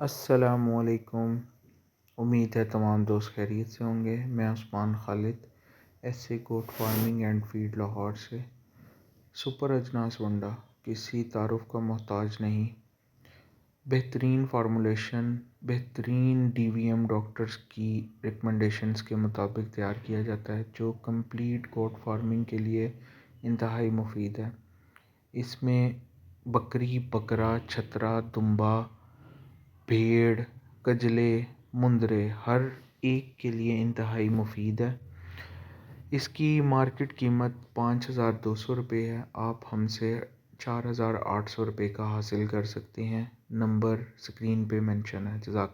अस्सलामुअलैकुम। उम्मीद है तमाम दोस्त खैरियत से होंगे। मैं उस्मान खालिद ऐसे goat farming and feed Lahore से। सुपर अजनास वंडा किसी तारुफ का मोहताज नहीं। बेहतरीन फार्मूलेशन बेहतरीन डीवीएम डॉक्टर्स की रिकमेंडेशंस के मुताबिक तैयार किया जाता है, जो कंप्लीट गोट फार्मिंग के लिए इंतहाई मुफीद है। इसमें बकरी, बकरा, छतरा, दुम्बा, भेड़, कजले, मुंदरे हर एक के लिए इंतहाई मुफीद है। इसकी मार्केट कीमत 5200 रुपये है। आप हमसे 4800 रुपये का हासिल कर सकते हैं। नंबर स्क्रीन पे मेंशन है। जज़ाक